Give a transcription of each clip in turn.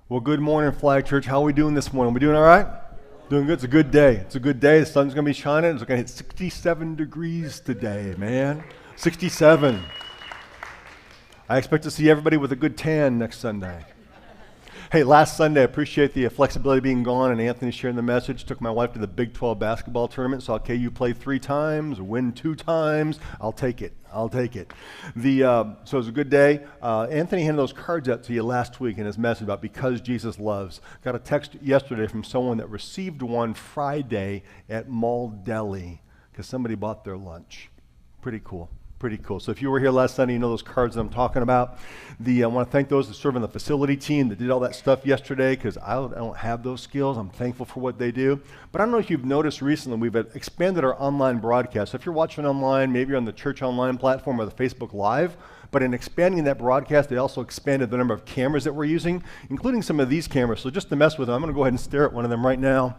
Well, good morning, Flag Church. How are we doing this morning? We doing all right? Doing good. It's a good day. It's a good day. The sun's going to be shining. It's going to hit 67 degrees today, man. 67. I expect to see everybody with a good tan next Sunday. Hey, last Sunday, I appreciate the flexibility being gone and Anthony sharing the message. Took my wife to the Big 12 basketball tournament. So, okay, you play 3 times, win 2 times. I'll take it. I'll take it. So it was a good day. Anthony handed those cards out to you last week in his message about because Jesus loves. Got a text yesterday from someone that received one Friday at Mall Deli because somebody bought their lunch. Pretty cool. Pretty cool. So if you were here last Sunday, you know those cards that I'm talking about. I want to thank those that serve in the facility team that did all that stuff yesterday because I don't have those skills. I'm thankful for what they do. But I don't know if you've noticed recently, we've expanded our online broadcast. So if you're watching online, maybe you're on the church online platform or the Facebook Live, but in expanding that broadcast, they also expanded the number of cameras that we're using, including some of these cameras. So just to mess with them, I'm going to go ahead and stare at one of them right now.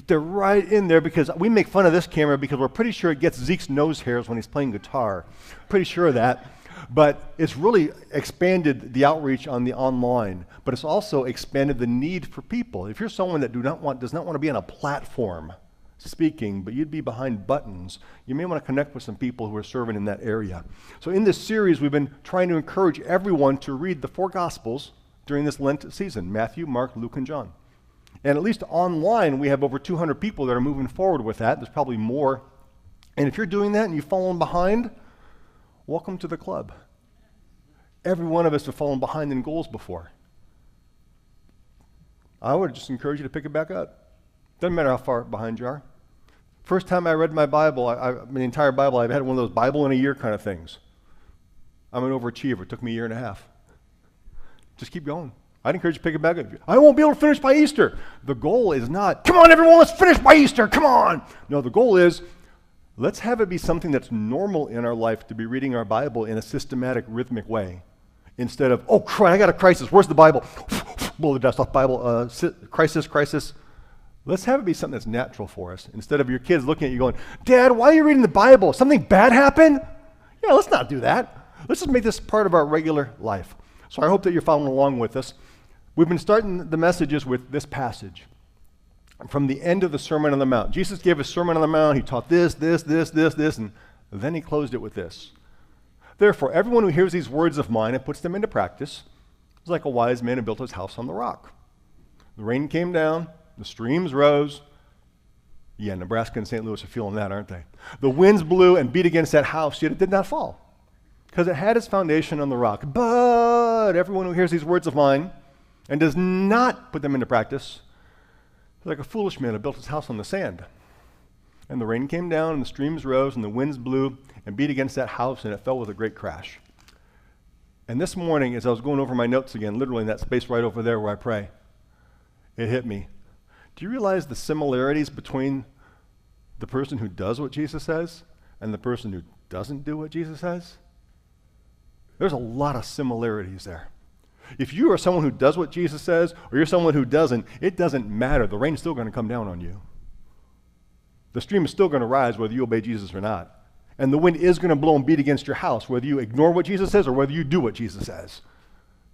They're right in there because we make fun of this camera because we're pretty sure it gets Zeke's nose hairs when he's playing guitar. Pretty sure of that. But it's really expanded the outreach on the online, but it's also expanded the need for people. If you're someone that does not want to be on a platform speaking, but you'd be behind buttons, you may want to connect with some people who are serving in that area. So in this series, we've been trying to encourage everyone to read the 4 Gospels during this Lent season: Matthew, Mark, Luke, and John. And at least online, we have over 200 people that are moving forward with that. There's probably more. And if you're doing that and you've fallen behind, welcome to the club. Every one of us have fallen behind in goals before. I would just encourage you to pick it back up. Doesn't matter how far behind you are. First time I read my Bible, the entire Bible, I've had one of those Bible in a year kind of things. I'm an overachiever. It took me a year and a half. Just keep going. I'd encourage you to pick it back up. I won't be able to finish by Easter. The goal is not, come on everyone, let's finish by Easter, come on. No, the goal is, let's have it be something that's normal in our life to be reading our Bible in a systematic, rhythmic way. Instead of, oh, I got a crisis, where's the Bible? Blow the dust off Bible, crisis. Let's have it be something that's natural for us. Instead of your kids looking at you going, Dad, why are you reading the Bible? Something bad happened? Yeah, let's not do that. Let's just make this part of our regular life. So I hope that you're following along with us. We've been starting the messages with this passage from the end of the Sermon on the Mount. Jesus gave a Sermon on the Mount. He taught this, and then he closed it with this. Therefore, everyone who hears these words of mine and puts them into practice is like a wise man who built his house on the rock. The rain came down, the streams rose. Yeah, Nebraska and St. Louis are feeling that, aren't they? The winds blew and beat against that house, yet it did not fall, because it had its foundation on the rock. But everyone who hears these words of mine and does not put them into practice is like a foolish man who built his house on the sand. And the rain came down, and the streams rose, and the winds blew and beat against that house, and it fell with a great crash. And this morning, as I was going over my notes again, literally in that space right over there where I pray, it hit me. Do you realize the similarities between the person who does what Jesus says and the person who doesn't do what Jesus says? There's a lot of similarities there. If you are someone who does what Jesus says, or you're someone who doesn't, it doesn't matter. The rain's still going to come down on you. The stream is still going to rise whether you obey Jesus or not. And the wind is going to blow and beat against your house, whether you ignore what Jesus says or whether you do what Jesus says.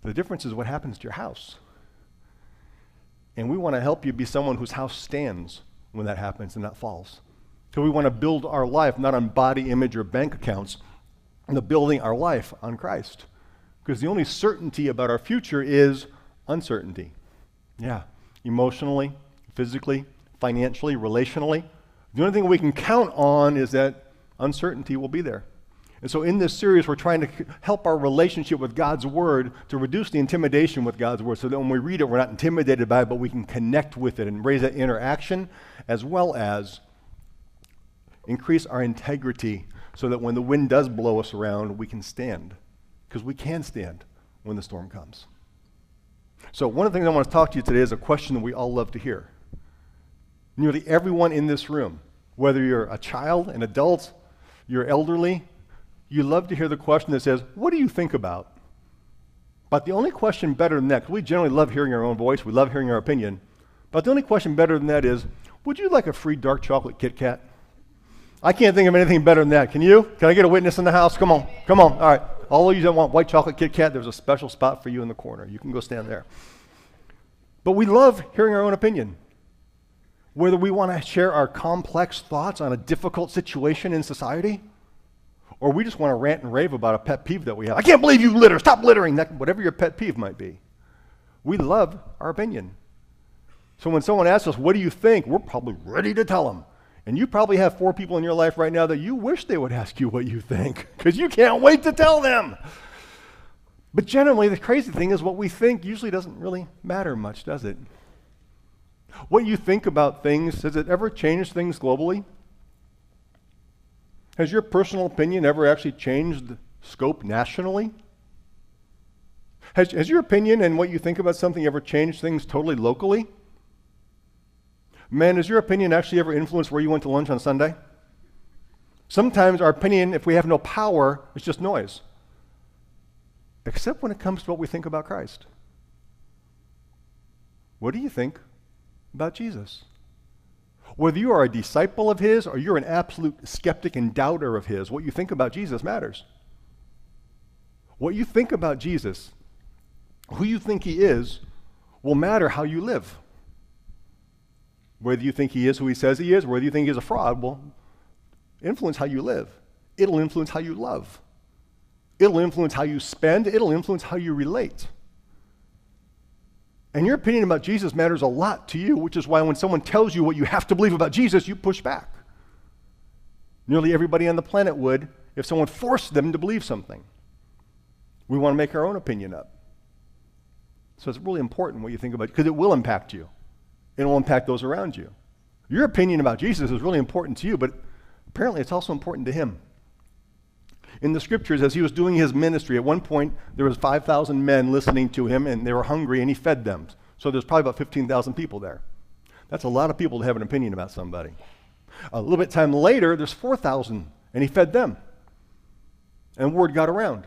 The difference is what happens to your house. And we want to help you be someone whose house stands when that happens and not falls. So we want to build our life not on body image or bank accounts, but building our life on Christ. Because the only certainty about our future is uncertainty. Yeah, emotionally, physically, financially, relationally. The only thing we can count on is that uncertainty will be there. And so in this series, we're trying to help our relationship with God's Word to reduce the intimidation with God's Word so that when we read it, we're not intimidated by it, but we can connect with it and raise that interaction, as well as increase our integrity so that when the wind does blow us around, we can stand. Because we can stand when the storm comes. So one of the things I want to talk to you today is a question that we all love to hear. Nearly everyone in this room, whether you're a child, an adult, you're elderly, you love to hear the question that says, what do you think about? But the only question better than that, because we generally love hearing our own voice, we love hearing our opinion, but the only question better than that is, would you like a free dark chocolate Kit Kat? I can't think of anything better than that. Can you? Can I get a witness in the house? Come on. All right. All of you that want white chocolate Kit Kat, there's a special spot for you in the corner. You can go stand there. But we love hearing our own opinion. Whether we want to share our complex thoughts on a difficult situation in society, or we just want to rant and rave about a pet peeve that we have. I can't believe you litter. Stop littering. Whatever your pet peeve might be. We love our opinion. So when someone asks us, what do you think? We're probably ready to tell them. And you probably have 4 people in your life right now that you wish they would ask you what you think, because you can't wait to tell them. But generally, the crazy thing is what we think usually doesn't really matter much, does it? What you think about things, has it ever changed things globally? Has your personal opinion ever actually changed the scope nationally? Has your opinion and what you think about something ever changed things totally locally? Man, has your opinion actually ever influenced where you went to lunch on Sunday? Sometimes our opinion, if we have no power, is just noise. Except when it comes to what we think about Christ. What do you think about Jesus? Whether you are a disciple of his or you're an absolute skeptic and doubter of his, what you think about Jesus matters. What you think about Jesus, who you think he is, will matter how you live. Whether you think he is who he says he is, whether you think he's a fraud, will influence how you live. It'll influence how you love. It'll influence how you spend. It'll influence how you relate. And your opinion about Jesus matters a lot to you, which is why when someone tells you what you have to believe about Jesus, you push back. Nearly everybody on the planet would if someone forced them to believe something. We want to make our own opinion up. So it's really important what you think about, because it will impact you. It will impact those around you. Your opinion about Jesus is really important to you, but apparently it's also important to him. In the scriptures, as he was doing his ministry, at one point there was 5,000 men listening to him, and they were hungry, and he fed them. So there's probably about 15,000 people there. That's a lot of people to have an opinion about somebody. A little bit time later, there's 4,000, and he fed them. And word got around.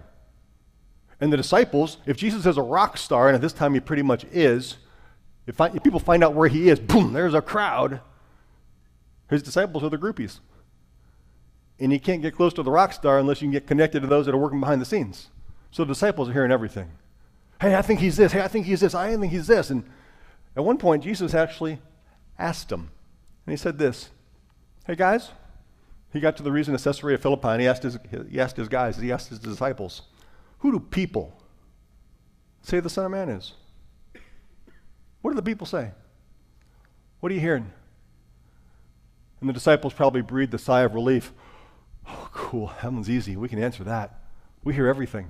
And the disciples, if Jesus is a rock star, and at this time he pretty much is, if people find out where he is, boom, there's a crowd. His disciples are the groupies. And you can't get close to the rock star unless you can get connected to those that are working behind the scenes. So the disciples are hearing everything. Hey, I think he's this. Hey, I think he's this. I think he's this. And at one point, Jesus actually asked them. And he said this, hey, guys. He got to the region of Caesarea Philippi, and he asked his disciples, who do people say the Son of Man is? What do the people say? What are you hearing? And the disciples probably breathed a sigh of relief. Oh, cool, that one's easy. We can answer that. We hear everything.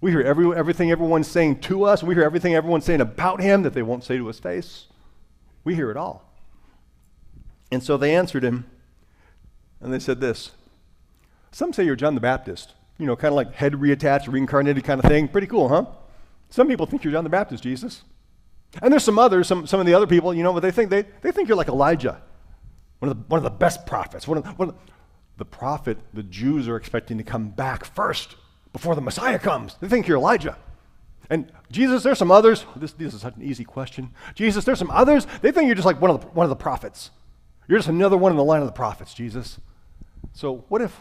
We hear everything everyone's saying to us. We hear everything everyone's saying about him that they won't say to his face. We hear it all. And so they answered him, and they said this. Some say you're John the Baptist. You know, kind of like head reattached, reincarnated kind of thing. Pretty cool, huh? Some people think you're John the Baptist, Jesus. And there's some others, some of the other people, you know, but they think you're like Elijah, one of the best prophets. The prophet the Jews are expecting to come back first before the Messiah comes. They think you're Elijah. And Jesus, there's some others. This is such an easy question. Jesus, there's some others. They think you're just like one of the prophets. You're just another one in the line of the prophets, Jesus. So what if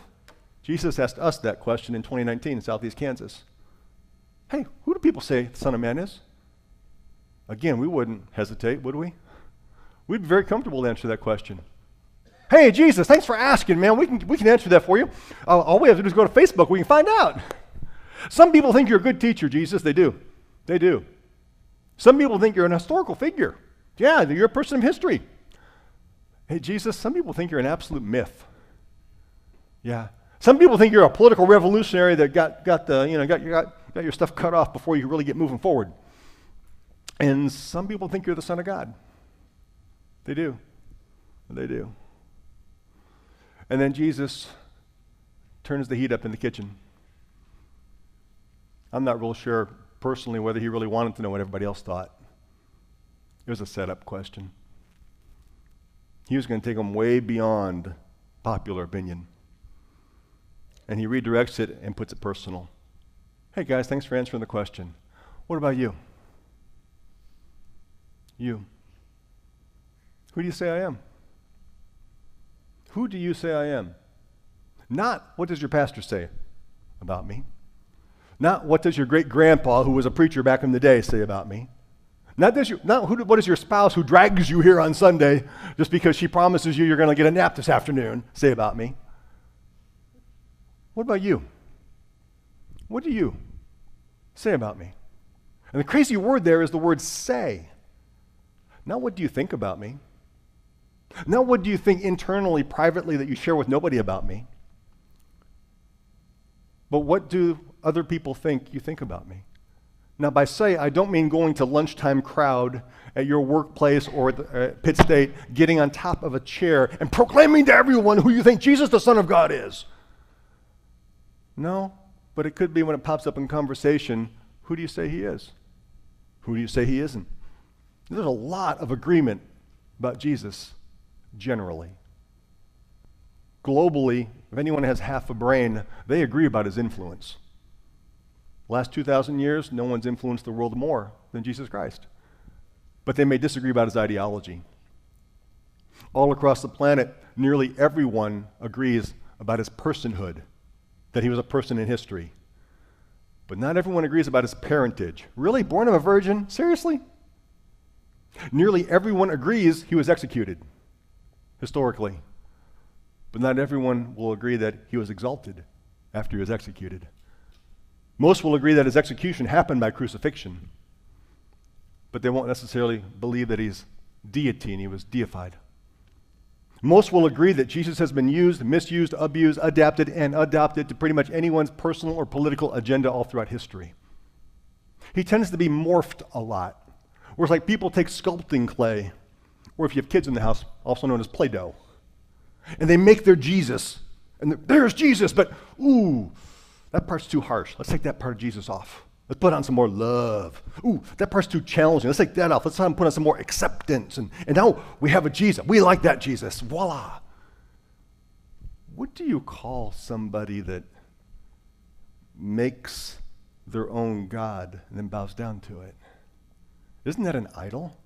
Jesus asked us that question in 2019 in Southeast Kansas? Hey, who do people say the Son of Man is? Again, we wouldn't hesitate, would we? We'd be very comfortable to answer that question. Hey, Jesus, thanks for asking, man. We can answer that for you. All we have to do is go to Facebook. We can find out. Some people think you're a good teacher, Jesus. They do. They do. Some people think you're an historical figure. Yeah, you're a person of history. Hey, Jesus, some people think you're an absolute myth. Yeah. Some people think you're a political revolutionary that got your stuff cut off before you really get moving forward. And some people think you're the Son of God. They do. They do. And then Jesus turns the heat up in the kitchen. I'm not real sure personally whether he really wanted to know what everybody else thought. It was a setup question. He was going to take them way beyond popular opinion. And he redirects it and puts it personal. Hey guys, thanks for answering the question. What about you? You. Who do you say I am? Who do you say I am? Not what does your pastor say about me? Not what does your great-grandpa, who was a preacher back in the day, say about me? What does your spouse who drags you here on Sunday just because she promises you you're going to get a nap this afternoon say about me? What about you? What do you say about me? And the crazy word there is the word say. Not what do you think about me? Not what do you think internally, privately that you share with nobody about me? But what do other people think you think about me? Now, by say, I don't mean going to lunchtime crowd at your workplace or at Pitt State, getting on top of a chair and proclaiming to everyone who you think Jesus, the Son of God, is. No, but it could be when it pops up in conversation, who do you say he is? Who do you say he isn't? There's a lot of agreement about Jesus, generally. Globally, if anyone has half a brain, they agree about his influence. Last 2,000 years, no one's influenced the world more than Jesus Christ. But they may disagree about his ideology. All across the planet, nearly everyone agrees about his personhood, that he was a person in history. But not everyone agrees about his parentage. Really? Born of a virgin? Seriously? Nearly everyone agrees he was executed, historically. But not everyone will agree that he was exalted after he was executed. Most will agree that his execution happened by crucifixion, but they won't necessarily believe that he's deity and he was deified. Most will agree that Jesus has been used, misused, abused, adapted, and adopted to pretty much anyone's personal or political agenda all throughout history. He tends to be morphed a lot, whereas like people take sculpting clay, or if you have kids in the house, also known as Play-Doh, and they make their Jesus, and there's Jesus, but ooh, that part's too harsh. Let's take that part of Jesus off. Let's put on some more love. Ooh, that part's too challenging. Let's take that off. Let's put on some more acceptance. And now we have a Jesus. We like that Jesus. Voila. What do you call somebody that makes their own God and then bows down to it? Isn't that an idol?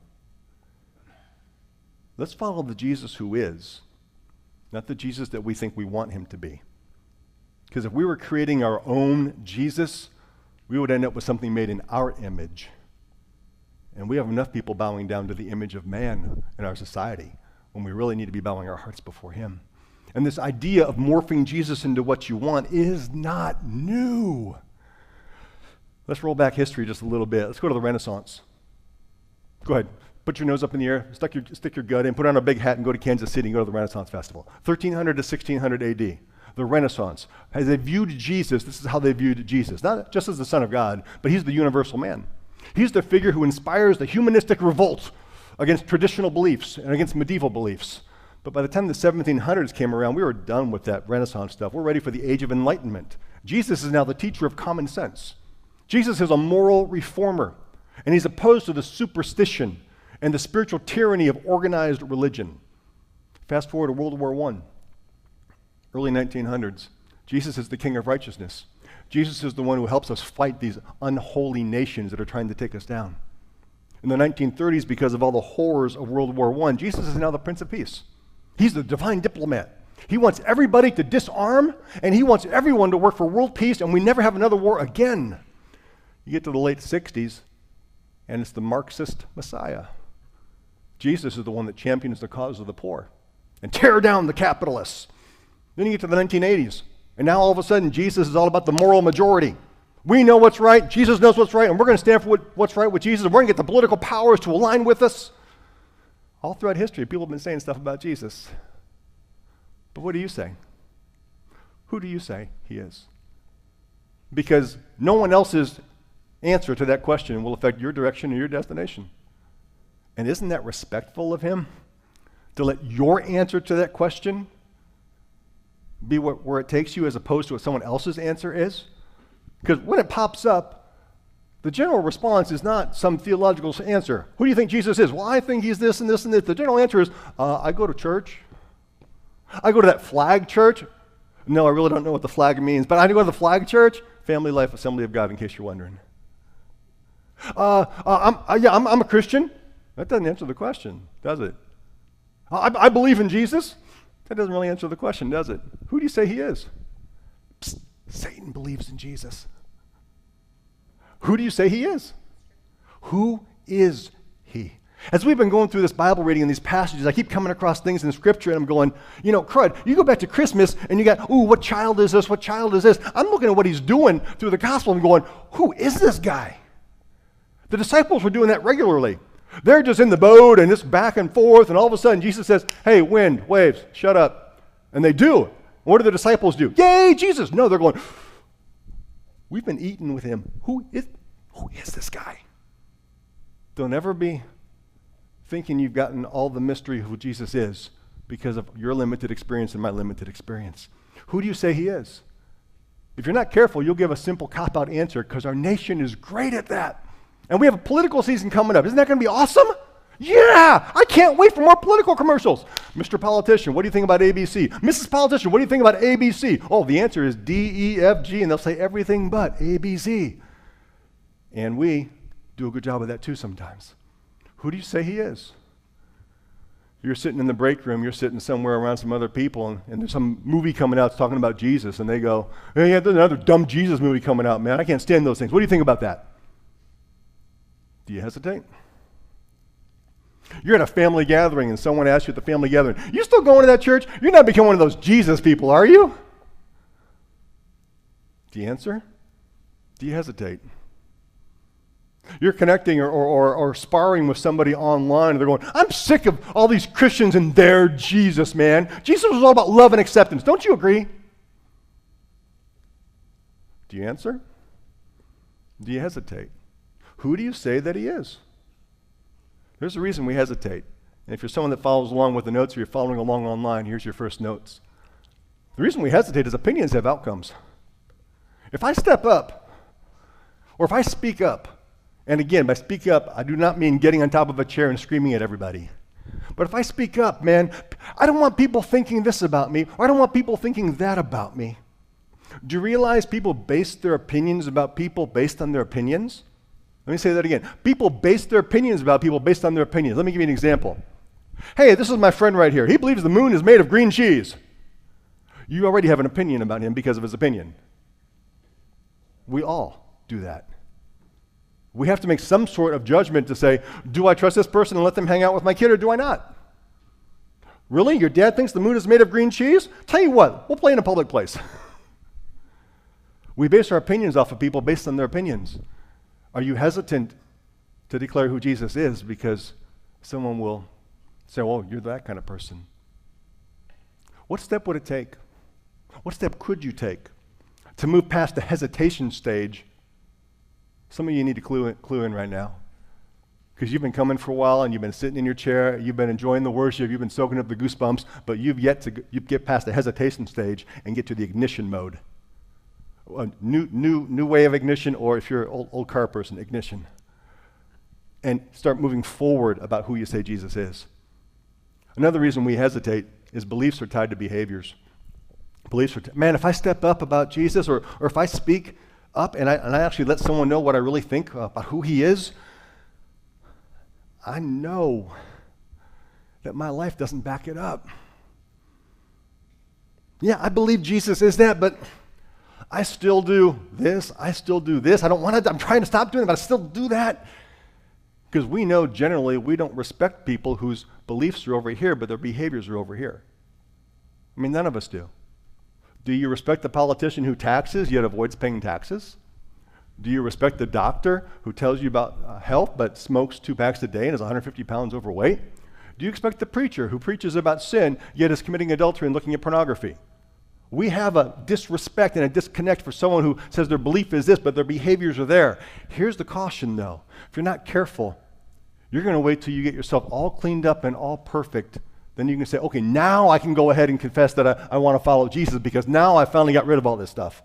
Let's follow the Jesus who is, not the Jesus that we think we want him to be. Because if we were creating our own Jesus, we would end up with something made in our image. And we have enough people bowing down to the image of man in our society when we really need to be bowing our hearts before him. And this idea of morphing Jesus into what you want is not new. Let's roll back history just a little bit. Let's go to the Renaissance. Go ahead. Put your nose up in the air, stick your gut in, put on a big hat, and go to Kansas City and go to the Renaissance Festival. 1300 to 1600 AD. The Renaissance. As they viewed Jesus, this is how they viewed Jesus. Not just as the Son of God, but he's the universal man. He's the figure who inspires the humanistic revolt against traditional beliefs and against medieval beliefs. But by the time the 1700s came around, we were done with that Renaissance stuff. We're ready for the Age of Enlightenment. Jesus is now the teacher of common sense. Jesus is a moral reformer, and he's opposed to the superstition and the spiritual tyranny of organized religion. Fast forward to World War I. Early 1900s, Jesus is the King of righteousness. Jesus is the one who helps us fight these unholy nations that are trying to take us down. In the 1930s, because of all the horrors of World War I, Jesus is now the Prince of Peace. He's the divine diplomat. He wants everybody to disarm, and he wants everyone to work for world peace, and we never have another war again. You get to the late 60s, and it's the Marxist Messiah. Jesus is the one that champions the cause of the poor and tear down the capitalists. Then you get to the 1980s, and now all of a sudden Jesus is all about the moral majority. We know what's right, Jesus knows what's right, and we're going to stand for what's right with Jesus, and we're going to get the political powers to align with us. All throughout history, people have been saying stuff about Jesus. But what do you say? Who do you say he is? Because no one else's answer to that question will affect your direction or your destination. And isn't that respectful of him? To let your answer to that question be where it takes you as opposed to what someone else's answer is? Because when it pops up, the general response is not some theological answer. Who do you think Jesus is? Well, I think he's this and this and this. The general answer is, I go to church. I go to that flag church. No, I really don't know what the flag means, but I go to the flag church, Family Life Assembly of God, in case you're wondering. I'm a Christian. That doesn't answer the question, does it? I believe in Jesus. That doesn't really answer the question, does it? Who do you say he is? Psst, Satan believes in Jesus. Who do you say he is? Who is he. As we've been going through this Bible reading and these passages, I keep coming across things in Scripture and I'm going, crud, you go back to Christmas and you got, ooh, what child is this? What child is this? I'm looking at what he's doing through the gospel and going, who is this guy? The disciples were doing that regularly. They're just in the boat and just back and forth, and all of a sudden Jesus says, hey, wind, waves, shut up. And they do. What do the disciples do? Yay, Jesus! No, they're going, we've been eating with him. Who is this guy? Don't ever be thinking you've gotten all the mystery of who Jesus is because of your limited experience and my limited experience. Who do you say he is? If you're not careful, you'll give a simple cop-out answer because our nation is great at that. And we have a political season coming up. Isn't that going to be awesome? Yeah! I can't wait for more political commercials. Mr. Politician, what do you think about ABC? Mrs. Politician, what do you think about ABC? Oh, the answer is D, E, F, G, and they'll say everything but ABC. And we do a good job of that too sometimes. Who do you say he is? You're sitting in the break room, you're sitting somewhere around some other people, and there's some movie coming out that's talking about Jesus, and they go, hey, yeah, there's another dumb Jesus movie coming out, man. I can't stand those things. What do you think about that? Do you hesitate? You're at a family gathering and someone asks you at the family gathering, you still going to that church? You're not becoming one of those Jesus people, are you? Do you answer? Do you hesitate? You're connecting or sparring with somebody online and they're going, I'm sick of all these Christians and their Jesus, man. Jesus was all about love and acceptance. Don't you agree? Do you answer? Do you hesitate? Who do you say that he is? There's a reason we hesitate. And if you're someone that follows along with the notes or you're following along online, here's your first notes. The reason we hesitate is opinions have outcomes. If I step up, or if I speak up, and again, by speak up, I do not mean getting on top of a chair and screaming at everybody. But if I speak up, man, I don't want people thinking this about me, or I don't want people thinking that about me. Do you realize people base their opinions about people based on their opinions? Let me say that again. People base their opinions about people based on their opinions. Let me give you an example. Hey, this is my friend right here. He believes the moon is made of green cheese. You already have an opinion about him because of his opinion. We all do that. We have to make some sort of judgment to say, do I trust this person and let them hang out with my kid or do I not? Really? Your dad thinks the moon is made of green cheese? Tell you what, we'll play in a public place. We base our opinions off of people based on their opinions. Are you hesitant to declare who Jesus is because someone will say, well, you're that kind of person? What step would it take? What step could you take to move past the hesitation stage? Some of you need to clue in right now because you've been coming for a while and you've been sitting in your chair, you've been enjoying the worship, you've been soaking up the goosebumps, but you've yet to get past the hesitation stage and get to the ignition mode. A new way of ignition, or if you're an old car person, ignition. And start moving forward about who you say Jesus is. Another reason we hesitate is beliefs are tied to behaviors. Beliefs are, man, if I step up about Jesus or if I speak up and I actually let someone know what I really think about who he is, I know that my life doesn't back it up. Yeah, I believe Jesus is that, but I still do this, I still do this. I don't want to, I'm trying to stop doing it, but I still do that. Because we know generally we don't respect people whose beliefs are over here, but their behaviors are over here. I mean, none of us do. Do you respect the politician who taxes yet avoids paying taxes? Do you respect the doctor who tells you about health but smokes 2 packs a day and is 150 pounds overweight? Do you expect the preacher who preaches about sin yet is committing adultery and looking at pornography? We have a disrespect and a disconnect for someone who says their belief is this, but their behaviors are there. Here's the caution, though. If you're not careful, you're going to wait till you get yourself all cleaned up and all perfect. Then you can say, okay, now I can go ahead and confess that I want to follow Jesus because now I finally got rid of all this stuff.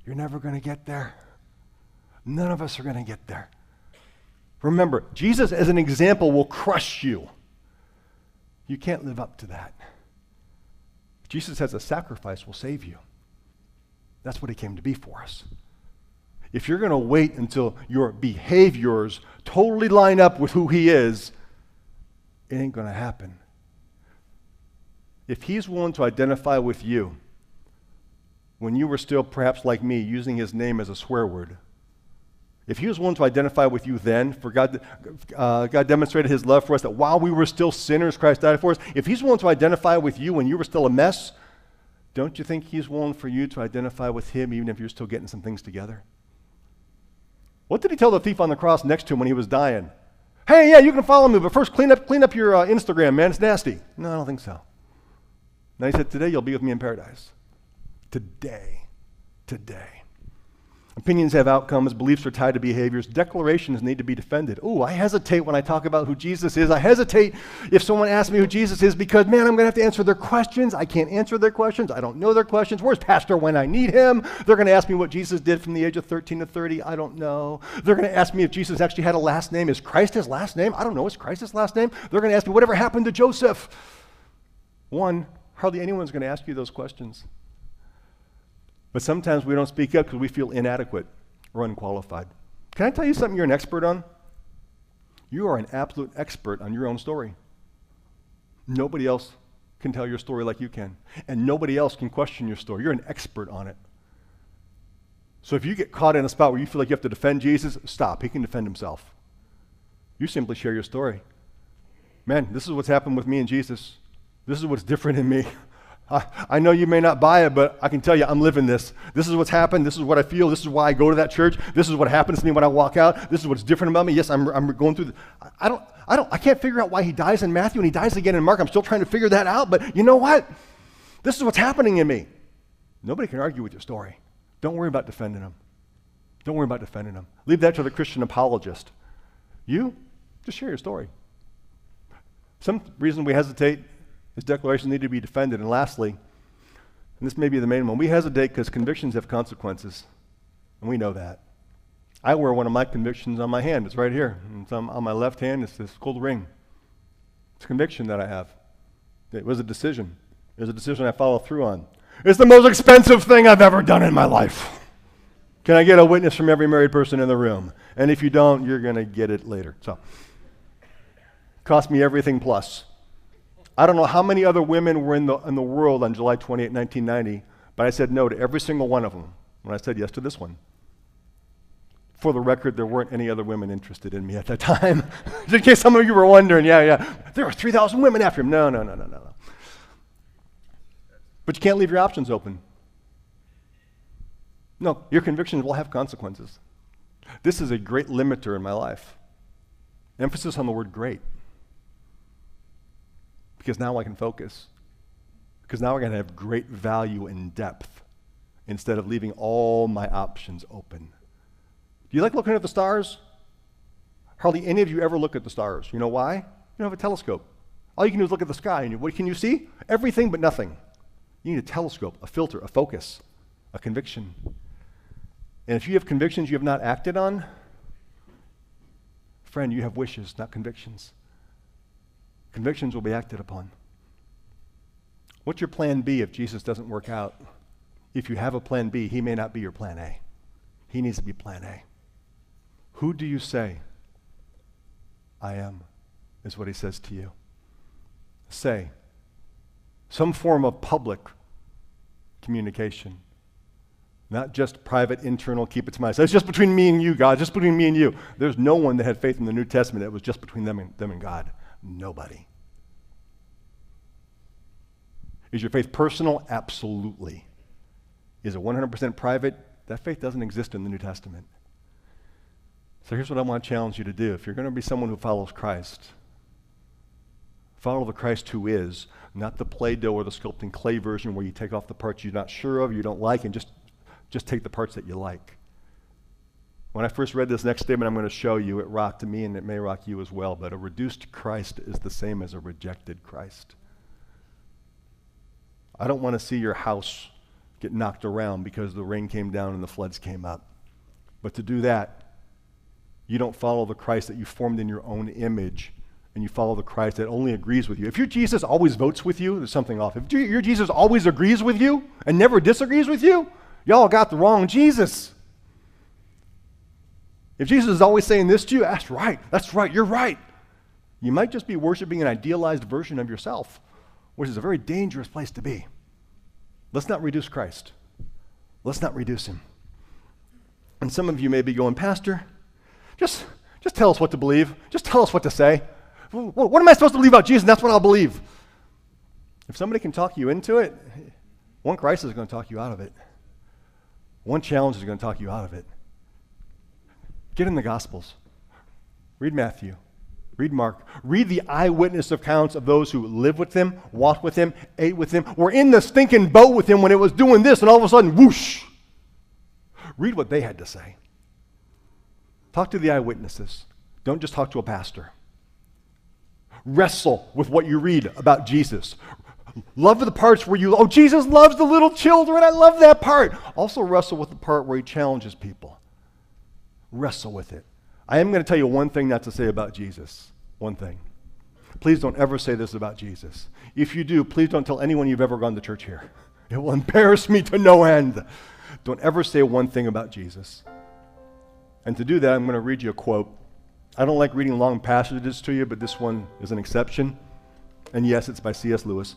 You're never going to get there. None of us are going to get there. Remember, Jesus as an example will crush you. You can't live up to that. Jesus as a sacrifice will save you. That's what he came to be for us. If you're going to wait until your behaviors totally line up with who he is, it ain't going to happen. If he's willing to identify with you when you were still perhaps like me using his name as a swear word, If he was willing to identify with you then, for God demonstrated his love for us, that while we were still sinners, Christ died for us. If he's willing to identify with you when you were still a mess, don't you think he's willing for you to identify with him even if you're still getting some things together? What did he tell the thief on the cross next to him when he was dying? Hey, yeah, you can follow me, but first clean up your Instagram, man. It's nasty. No, I don't think so. Now he said, today you'll be with me in paradise. Today. Opinions have outcomes. Beliefs are tied to behaviors. Declarations need to be defended. Ooh, I hesitate when I talk about who Jesus is. I hesitate if someone asks me who Jesus is because, man, I'm going to have to answer their questions. I can't answer their questions. I don't know their questions. Where's Pastor when I need him? They're going to ask me what Jesus did from the age of 13 to 30. I don't know. They're going to ask me if Jesus actually had a last name. Is Christ his last name? I don't know. Is Christ his last name? They're going to ask me whatever happened to Joseph. Hardly anyone's going to ask you those questions. But sometimes we don't speak up because we feel inadequate or unqualified. Can I tell you something you're an expert on? You are an absolute expert on your own story. Nobody else can tell your story like you can. And nobody else can question your story. You're an expert on it. So if you get caught in a spot where you feel like you have to defend Jesus, stop. He can defend himself. You simply share your story. Man, this is what's happened with me and Jesus. This is what's different in me. I know you may not buy it, but I can tell you I'm living this. This is what's happened. This is what I feel. This is why I go to that church. This is what happens to me when I walk out. This is what's different about me. Yes, I'm going through I can't figure out why he dies in Matthew and he dies again in Mark. I'm still trying to figure that out, but you know what? This is what's happening in me. Nobody can argue with your story. Don't worry about defending them. Don't worry about defending them. Leave that to the Christian apologist. You, just share your story. Some reason we hesitate is declarations need to be defended. And lastly, and this may be the main one, we hesitate because convictions have consequences. And we know that. I wear one of my convictions on my hand. It's right here. It's on my left hand. It's this gold ring. It's a conviction that I have. It was a decision. It was a decision I follow through on. It's the most expensive thing I've ever done in my life. Can I get a witness from every married person in the room? And if you don't, you're going to get it later. So, cost me everything plus. I don't know how many other women were in the world on July 28, 1990, but I said no to every single one of them when I said yes to this one. For the record, there weren't any other women interested in me at that time. In case some of you were wondering, there were 3,000 women after him. No. But you can't leave your options open. No, your convictions will have consequences. This is a great limiter in my life. Emphasis on the word great. Because now I can focus. Because now we're going to have great value and depth instead of leaving all my options open. Do you like looking at the stars? Hardly any of you ever look at the stars. You know why? You don't have a telescope. All you can do is look at the sky. And what can you see? Everything but nothing. You need a telescope, a filter, a focus, a conviction. And if you have convictions you have not acted on, friend, you have wishes, not convictions. Convictions will be acted upon. What's your plan B if Jesus doesn't work out? If you have a plan B, he may not be your plan A. He needs to be plan A. Who do you say I am, is what he says to you. Say. Some form of public communication. Not just private, internal, keep it to myself. It's just between me and you, God, just between me and you. There's no one that had faith in the New Testament that was just between them and God. Nobody. Is your faith personal? Absolutely. Is it 100% private? That faith doesn't exist in the New Testament. So here's what I want to challenge you to do. If you're going to be someone who follows Christ, follow the Christ who is, not the Play-Doh or the sculpting clay version where you take off the parts you're not sure of, you don't like, and just take the parts that you like. When I first read this next statement I'm going to show you, it rocked me and it may rock you as well, but a reduced Christ is the same as a rejected Christ. I don't want to see your house get knocked around because the rain came down and the floods came up. But to do that, you don't follow the Christ that you formed in your own image, and you follow the Christ that only agrees with you. If your Jesus always votes with you, there's something off. If your Jesus always agrees with you and never disagrees with you, y'all got the wrong Jesus. If Jesus is always saying this to you, that's right, you're right. You might just be worshiping an idealized version of yourself, which is a very dangerous place to be. Let's not reduce Christ. Let's not reduce him. And some of you may be going, Pastor, Just tell us what to believe. Just tell us what to say. What am I supposed to believe about Jesus? And that's what I'll believe. If somebody can talk you into it, one crisis is going to talk you out of it. One challenge is going to talk you out of it. Get in the Gospels. Read Matthew. Read Mark. Read the eyewitness accounts of those who lived with him, walked with him, ate with him, were in the stinking boat with him when it was doing this, and all of a sudden, whoosh. Read what they had to say. Talk to the eyewitnesses. Don't just talk to a pastor. Wrestle with what you read about Jesus. Love the parts where you, Jesus loves the little children. I love that part. Also wrestle with the part where he challenges people. Wrestle with it. I am going to tell you one thing not to say about Jesus. One thing. Please don't ever say this about Jesus. If you do, please don't tell anyone you've ever gone to church here. It will embarrass me to no end. Don't ever say one thing about Jesus. And to do that, I'm going to read you a quote. I don't like reading long passages to you, but this one is an exception. And yes, it's by C.S. Lewis.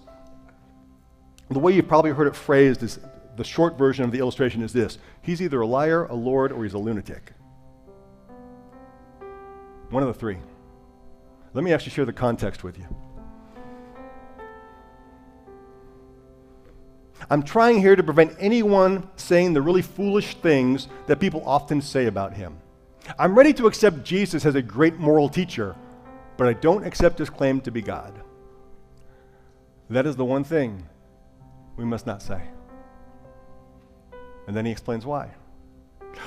The way you've probably heard it phrased is, the short version of the illustration is this: he's either a liar, a lord, or he's a lunatic. One of the three. Let me actually share the context with you. I'm trying here to prevent anyone saying the really foolish things that people often say about him. I'm ready to accept Jesus as a great moral teacher, but I don't accept his claim to be God. That is the one thing we must not say. And then he explains why.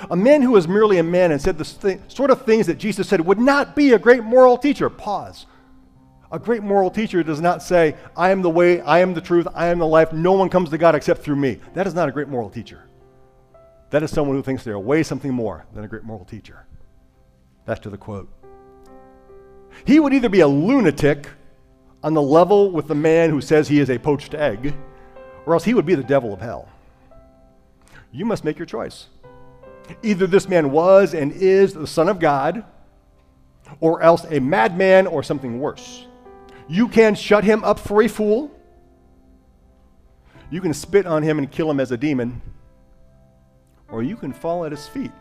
A man who is merely a man and said the sort of things that Jesus said would not be a great moral teacher. Pause. A great moral teacher does not say, I am the way, I am the truth, I am the life, no one comes to God except through me. That is not a great moral teacher. That is someone who thinks they're way something more than a great moral teacher. Back to the quote. He would either be a lunatic on the level with the man who says he is a poached egg, or else he would be the devil of hell. You must make your choice. Either this man was and is the Son of God, or else a madman or something worse. You can shut him up for a fool. You can spit on him and kill him as a demon, or you can fall at his feet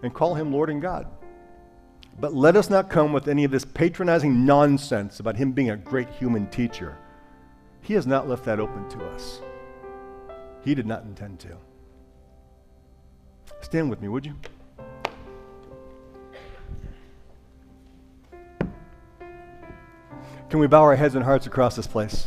and call him Lord and God. But let us not come with any of this patronizing nonsense about him being a great human teacher. He has not left that open to us. He did not intend to. Stand with me, would you? Can we bow our heads and hearts across this place?